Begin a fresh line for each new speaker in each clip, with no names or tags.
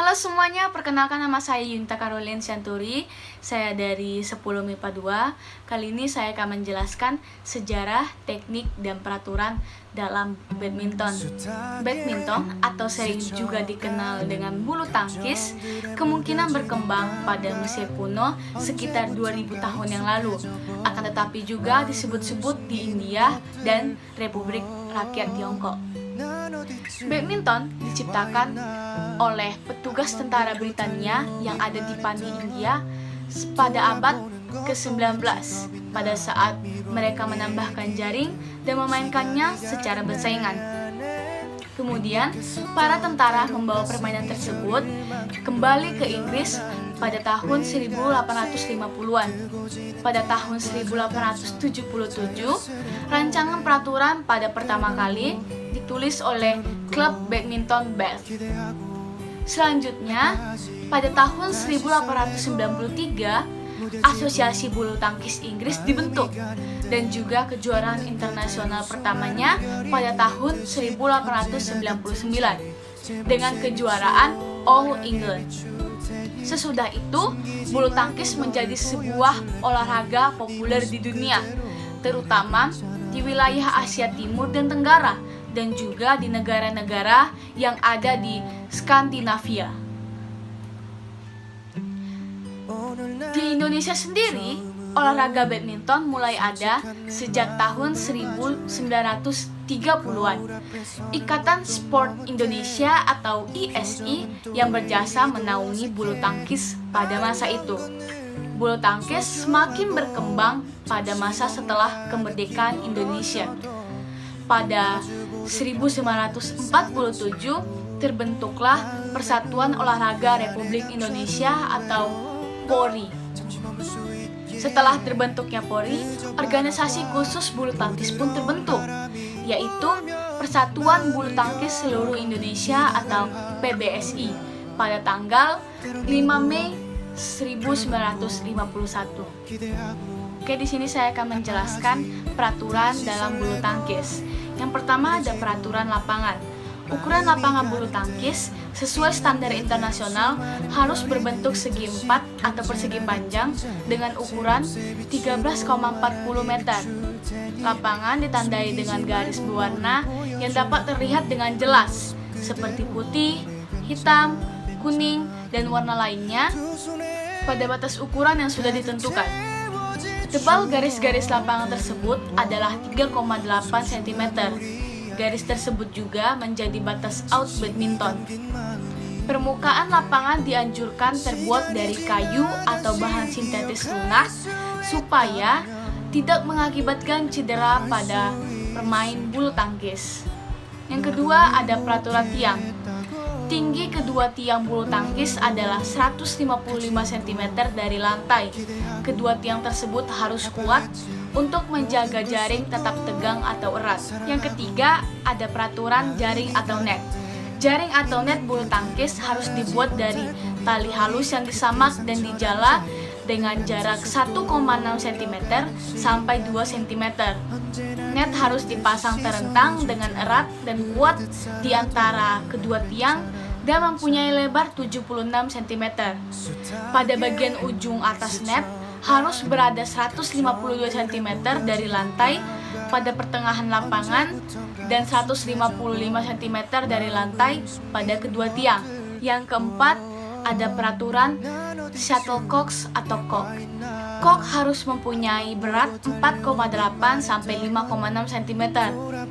Halo semuanya, perkenalkan nama saya Yunta Caroline Sianturi. Saya dari 10 MIPA 2. Kali ini saya akan menjelaskan sejarah, teknik, dan peraturan dalam badminton. Badminton atau sering juga dikenal dengan bulu tangkis kemungkinan berkembang pada Mesir kuno sekitar 2000 tahun yang lalu. Akan tetapi juga disebut-sebut di India dan Republik Rakyat Tiongkok. Badminton diciptakan oleh petugas tentara Britania yang ada di Pandi, India pada abad ke-19 pada saat mereka menambahkan jaring dan memainkannya secara bersaingan. Kemudian, para tentara membawa permainan tersebut kembali ke Inggris pada tahun 1850-an. Pada tahun 1877, rancangan peraturan pada pertama kali ditulis oleh klub badminton Bath. Selanjutnya, pada tahun 1893, Asosiasi Bulu Tangkis Inggris dibentuk dan juga kejuaraan internasional pertamanya pada tahun 1899 dengan kejuaraan All England. Sesudah itu, bulu tangkis menjadi sebuah olahraga populer di dunia, terutama di wilayah Asia Timur dan Tenggara, dan juga di negara-negara yang ada di Skandinavia. Di Indonesia sendiri, olahraga badminton mulai ada sejak tahun 1930-an. Ikatan Sport Indonesia atau ISI yang berjasa menaungi bulu tangkis pada masa itu. Bulu tangkis semakin berkembang pada masa setelah kemerdekaan Indonesia. Pada 1947 terbentuklah Persatuan Olahraga Republik Indonesia atau PORI. Setelah terbentuknya PORI, organisasi khusus bulu tangkis pun terbentuk, yaitu Persatuan Bulu Tangkis Seluruh Indonesia atau PBSI pada tanggal 5 Mei 1951. Oke, di sini saya akan menjelaskan peraturan dalam bulu tangkis. Yang pertama ada peraturan lapangan. Ukuran lapangan bulu tangkis sesuai standar internasional harus berbentuk segi empat atau persegi panjang dengan ukuran 13,40 meter. Lapangan ditandai dengan garis berwarna yang dapat terlihat dengan jelas seperti putih, hitam, kuning, dan warna lainnya pada batas ukuran yang sudah ditentukan. Tebal garis-garis lapangan tersebut adalah 3,8 cm. Garis tersebut juga menjadi batas out badminton. Permukaan lapangan dianjurkan terbuat dari kayu atau bahan sintetis lunak supaya tidak mengakibatkan cedera pada pemain bulu tangkis. Yang kedua ada peraturan tiang. Tinggi kedua tiang bulu tangkis adalah 155 cm dari lantai. Kedua tiang tersebut harus kuat untuk menjaga jaring tetap tegang atau erat. Yang ketiga, ada peraturan jaring atau net. Jaring atau net bulu tangkis harus dibuat dari tali halus yang disamak dan dijala dengan jarak 1,6 cm sampai 2 cm. Net harus dipasang terentang dengan erat dan kuat di antara kedua tiang dan mempunyai lebar 76 cm. Pada bagian ujung atas net harus berada 152 cm dari lantai pada pertengahan lapangan dan 155 cm dari lantai pada kedua tiang. Yang keempat, ada peraturan shuttlecock atau cock. Cock harus mempunyai berat 4,8 sampai 5,6 cm.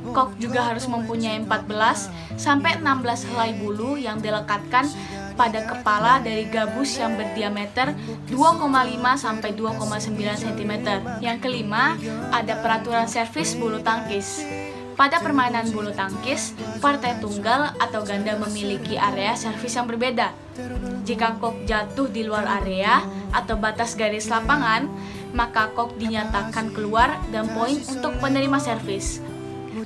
Cock juga harus mempunyai 14 sampai 16 helai bulu yang dilekatkan pada kepala dari gabus yang berdiameter 2,5 sampai 2,9 cm. Yang kelima, ada peraturan servis bulu tangkis. Pada permainan bulu tangkis, partai tunggal atau ganda memiliki area servis yang berbeda. Jika kok jatuh di luar area atau batas garis lapangan, maka kok dinyatakan keluar dan poin untuk penerima servis.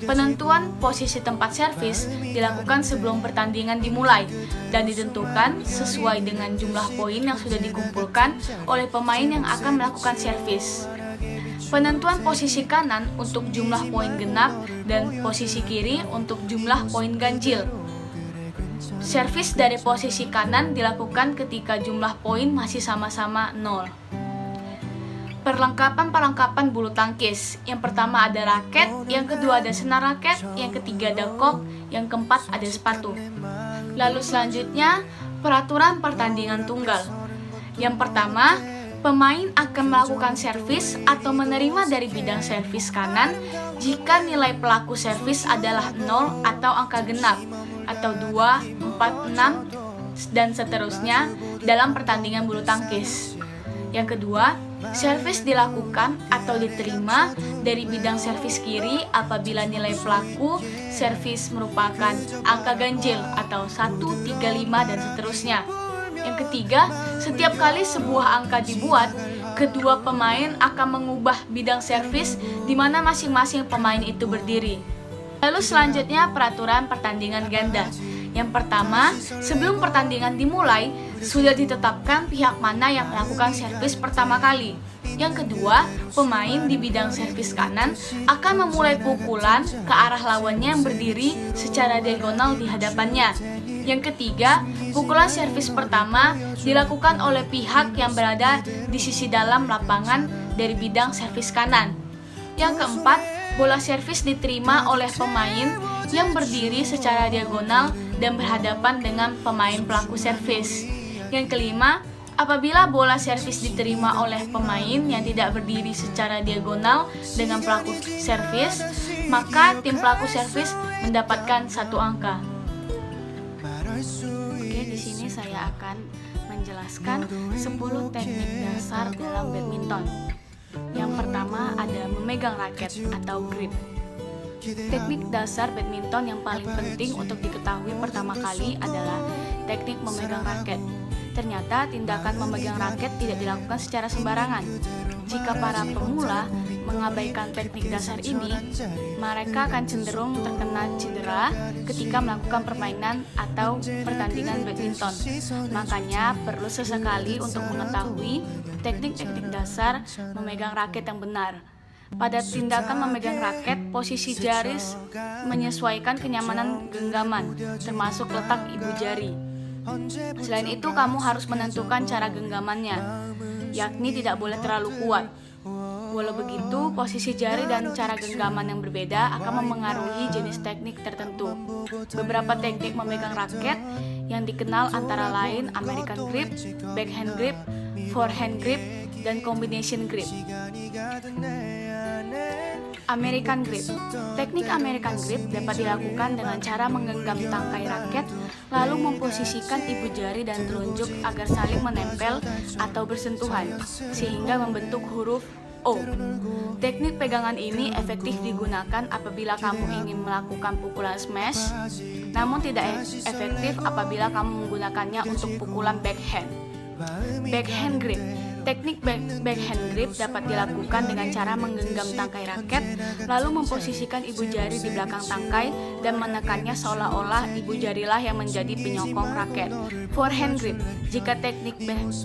Penentuan posisi tempat servis dilakukan sebelum pertandingan dimulai dan ditentukan sesuai dengan jumlah poin yang sudah dikumpulkan oleh pemain yang akan melakukan servis. Penentuan posisi kanan untuk jumlah poin genap dan posisi kiri untuk jumlah poin ganjil. Servis dari posisi kanan dilakukan ketika jumlah poin masih sama-sama 0. Perlengkapan bulu tangkis. Yang pertama ada raket, yang kedua ada senar raket, yang ketiga ada kok, yang keempat ada sepatu. Lalu selanjutnya, peraturan pertandingan tunggal. Yang pertama, pemain akan melakukan servis atau menerima dari bidang servis kanan jika nilai pelaku servis adalah 0 atau angka genap, atau 2, 4, 6, dan seterusnya dalam pertandingan bulu tangkis. Yang kedua, servis dilakukan atau diterima dari bidang servis kiri apabila nilai pelaku servis merupakan angka ganjil atau 1, 3, 5, dan seterusnya. Yang ketiga, setiap kali sebuah angka dibuat, kedua pemain akan mengubah bidang servis di mana masing-masing pemain itu berdiri. Lalu selanjutnya peraturan pertandingan ganda. Yang pertama, sebelum pertandingan dimulai, sudah ditetapkan pihak mana yang melakukan servis pertama kali. Yang kedua, pemain di bidang servis kanan akan memulai pukulan ke arah lawannya yang berdiri secara diagonal di hadapannya. Yang ketiga, pukulan servis pertama dilakukan oleh pihak yang berada di sisi dalam lapangan dari bidang servis kanan. Yang keempat, bola servis diterima oleh pemain yang berdiri secara diagonal dan berhadapan dengan pemain pelaku servis. Yang kelima, apabila bola servis diterima oleh pemain yang tidak berdiri secara diagonal dengan pelaku servis, maka tim pelaku servis mendapatkan 1 angka. Oke, di sini saya akan menjelaskan 10 teknik dasar dalam badminton. Yang pertama ada memegang raket atau grip. Teknik dasar badminton yang paling penting untuk diketahui pertama kali adalah teknik memegang raket. Ternyata tindakan memegang raket tidak dilakukan secara sembarangan. Jika para pemula mengabaikan teknik dasar ini, mereka akan cenderung terkena cedera ketika melakukan permainan atau pertandingan badminton. Makanya perlu sesekali untuk mengetahui teknik-teknik dasar memegang raket yang benar. Pada tindakan memegang raket, posisi jari menyesuaikan kenyamanan genggaman, termasuk letak ibu jari. Selain itu, kamu harus menentukan cara genggamannya, yakni tidak boleh terlalu kuat. Walau begitu, posisi jari dan cara genggaman yang berbeda akan memengaruhi jenis teknik tertentu. Beberapa teknik memegang raket yang dikenal antara lain American grip, backhand grip, forehand grip, dan combination grip. American grip. Teknik American grip dapat dilakukan dengan cara menggenggam tangkai raket lalu memposisikan ibu jari dan telunjuk agar saling menempel atau bersentuhan sehingga membentuk huruf O. Teknik pegangan ini efektif digunakan apabila kamu ingin melakukan pukulan smash, namun tidak efektif apabila kamu menggunakannya untuk pukulan backhand. Backhand grip. Teknik backhand grip dapat dilakukan dengan cara menggenggam tangkai raket, lalu memposisikan ibu jari di belakang tangkai dan menekannya seolah-olah ibu jarilah yang menjadi penyokong raket. Forehand grip. Jika teknik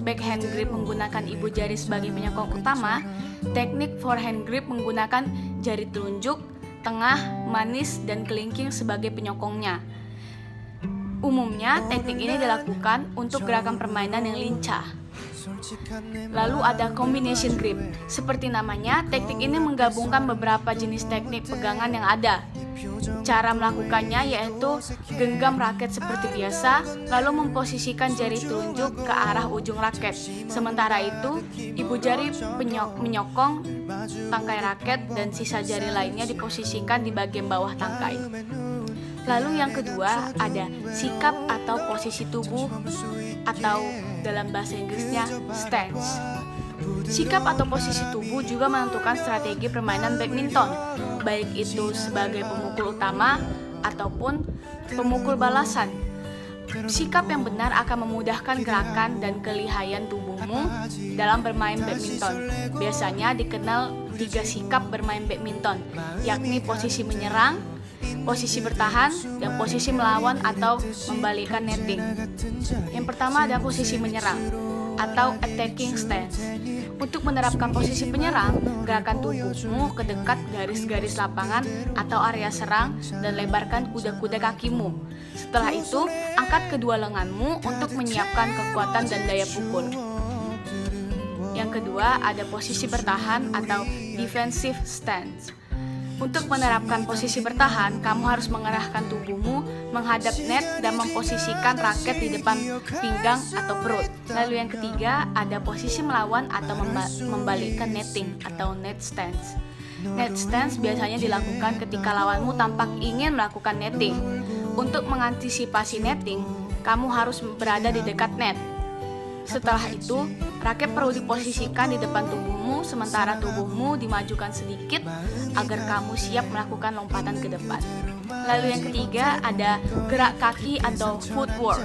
backhand grip menggunakan ibu jari sebagai penyokong utama, teknik forehand grip menggunakan jari telunjuk, tengah, manis, dan kelingking sebagai penyokongnya. Umumnya, teknik ini dilakukan untuk gerakan permainan yang lincah. Lalu ada combination grip. Seperti namanya, teknik ini menggabungkan beberapa jenis teknik pegangan yang ada. Cara melakukannya yaitu genggam raket seperti biasa, lalu memposisikan jari telunjuk ke arah ujung raket. Sementara itu, ibu jari menyokong tangkai raket dan sisa jari lainnya diposisikan di bagian bawah tangkai. Lalu yang kedua ada sikap atau posisi tubuh atau dalam bahasa Inggrisnya stance. Sikap atau posisi tubuh juga menentukan strategi permainan badminton, baik itu sebagai pemukul utama ataupun pemukul balasan. Sikap yang benar akan memudahkan gerakan dan kelihayan tubuhmu dalam bermain badminton. Biasanya dikenal 3 sikap bermain badminton, yakni posisi menyerang, posisi bertahan, dan posisi melawan atau membalikkan netting. Yang pertama ada posisi menyerang. atau attacking stance. Untuk menerapkan posisi penyerang, gerakan tubuhmu ke dekat garis-garis lapangan atau area serang dan lebarkan kuda-kuda kakimu. Setelah itu, angkat kedua lenganmu untuk menyiapkan kekuatan dan daya pukul. Yang kedua, ada posisi bertahan atau defensive stance. Untuk menerapkan posisi bertahan, kamu harus mengerahkan tubuhmu menghadap net dan memposisikan raket di depan pinggang atau perut. Lalu yang ketiga, ada posisi melawan atau membalikkan netting atau net stance. Net stance biasanya dilakukan ketika lawanmu tampak ingin melakukan netting. Untuk mengantisipasi netting, kamu harus berada di dekat net. Setelah itu, raket perlu diposisikan di depan tubuhmu sementara tubuhmu dimajukan sedikit agar kamu siap melakukan lompatan ke depan. Lalu yang ketiga ada gerak kaki atau footwork.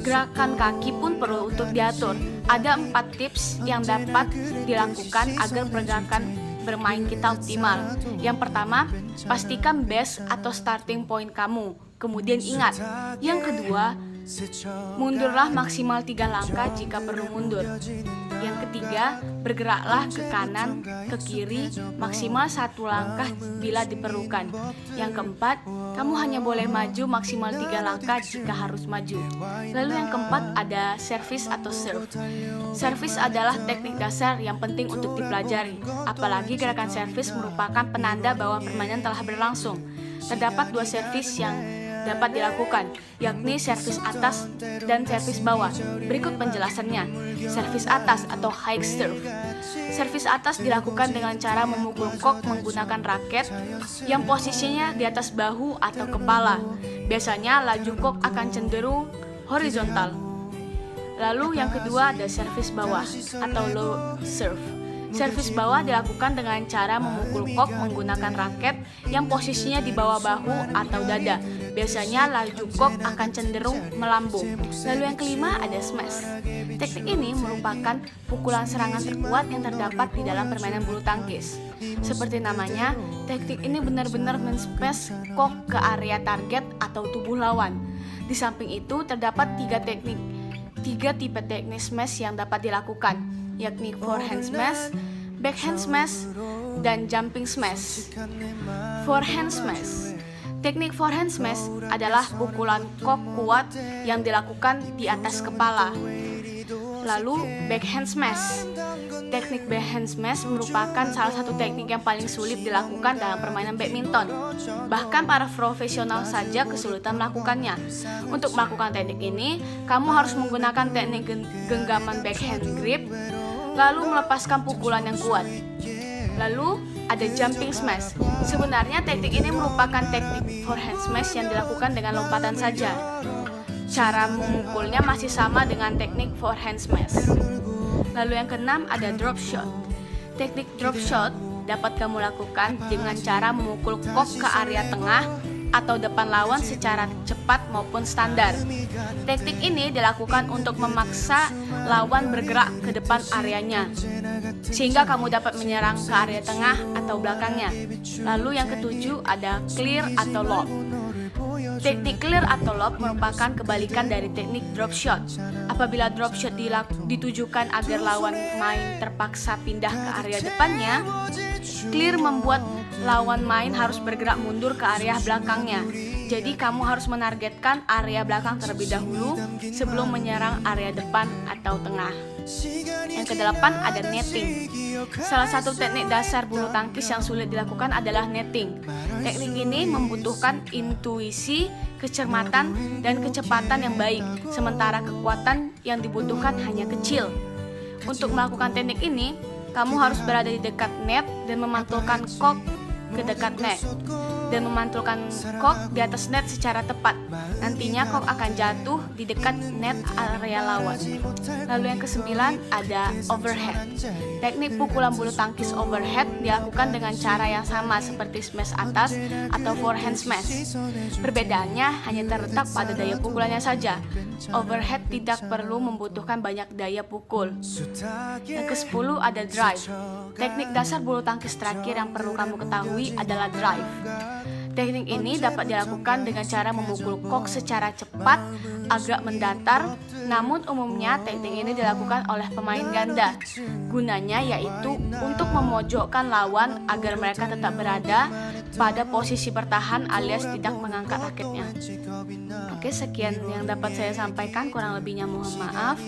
Gerakan kaki pun perlu untuk diatur. Ada 4 tips yang dapat dilakukan agar pergerakan bermain kita optimal. Yang pertama, pastikan base atau starting point kamu. Kemudian ingat, yang kedua, mundurlah maksimal 3 langkah jika perlu mundur. Yang ketiga, bergeraklah ke kanan, ke kiri, maksimal 1 langkah bila diperlukan. Yang keempat, kamu hanya boleh maju maksimal 3 langkah jika harus maju. Lalu yang keempat ada service atau serve. Service adalah teknik dasar yang penting untuk dipelajari. Apalagi gerakan service merupakan penanda bahwa permainan telah berlangsung. Terdapat 2 service yang dapat dilakukan, yakni servis atas dan servis bawah. Berikut penjelasannya. Servis atas atau high serve. Servis atas dilakukan dengan cara memukul kok menggunakan raket yang posisinya di atas bahu atau kepala. Biasanya laju kok akan cenderung horizontal. Lalu yang kedua ada servis bawah atau low serve. Servis bawah dilakukan dengan cara memukul kok menggunakan raket yang posisinya di bawah bahu atau dada. Biasanya laju kok akan cenderung melambung. Lalu yang kelima ada smash. Teknik ini merupakan pukulan serangan terkuat yang terdapat di dalam permainan bulu tangkis. Seperti namanya, teknik ini benar-benar men-smash kok ke area target atau tubuh lawan. Di samping itu terdapat 3 tipe teknik smash yang dapat dilakukan, yakni forehand smash, backhand smash, dan jumping smash. Forehand smash. Teknik forehand smash adalah pukulan kok kuat yang dilakukan di atas kepala. Lalu backhand smash. Teknik backhand smash merupakan salah satu teknik yang paling sulit dilakukan dalam permainan badminton. Bahkan para profesional saja kesulitan melakukannya. Untuk melakukan teknik ini, kamu harus menggunakan teknik genggaman backhand grip, lalu melepaskan pukulan yang kuat. Lalu ada jumping smash. Sebenarnya teknik ini merupakan teknik forehand smash yang dilakukan dengan lompatan saja. Cara memukulnya masih sama dengan teknik forehand smash. Lalu yang keenam ada drop shot. Teknik drop shot dapat kamu lakukan dengan cara memukul kok ke area tengah atau depan lawan secara cepat maupun standar. Teknik ini dilakukan untuk memaksa lawan bergerak ke depan areanya, sehingga kamu dapat menyerang ke area tengah atau belakangnya. Lalu yang ketujuh ada clear atau lob. Teknik clear atau lob merupakan kebalikan dari teknik drop shot. Apabila drop shot ditujukan agar lawan main terpaksa pindah ke area depannya, clear membuat lawan main harus bergerak mundur ke area belakangnya. Jadi kamu harus menargetkan area belakang terlebih dahulu sebelum menyerang area depan atau tengah. Yang kedelapan ada netting. Salah satu teknik dasar bulu tangkis yang sulit dilakukan adalah netting. Teknik ini membutuhkan intuisi, kecermatan, dan kecepatan yang baik, sementara kekuatan yang dibutuhkan hanya kecil. Untuk melakukan teknik ini, kamu harus berada di dekat net dan memantulkan kok ke dekat net, dan memantulkan kok di atas net secara tepat. Nantinya kok akan jatuh di dekat net area lawan. Lalu yang kesembilan ada overhead. Teknik pukulan bulu tangkis overhead dilakukan dengan cara yang sama seperti smash atas atau forehand smash. Perbedaannya hanya terletak pada daya pukulannya saja. Overhead tidak perlu membutuhkan banyak daya pukul. Yang ke-10 ada drive. Teknik dasar bulu tangkis terakhir yang perlu kamu ketahui adalah drive. Teknik ini dapat dilakukan dengan cara memukul kok secara cepat, agak mendatar, namun umumnya teknik ini dilakukan oleh pemain ganda. Gunanya yaitu untuk memojokkan lawan agar mereka tetap berada pada posisi bertahan alias tidak mengangkat raketnya. Oke, sekian yang dapat saya sampaikan, kurang lebihnya mohon maaf.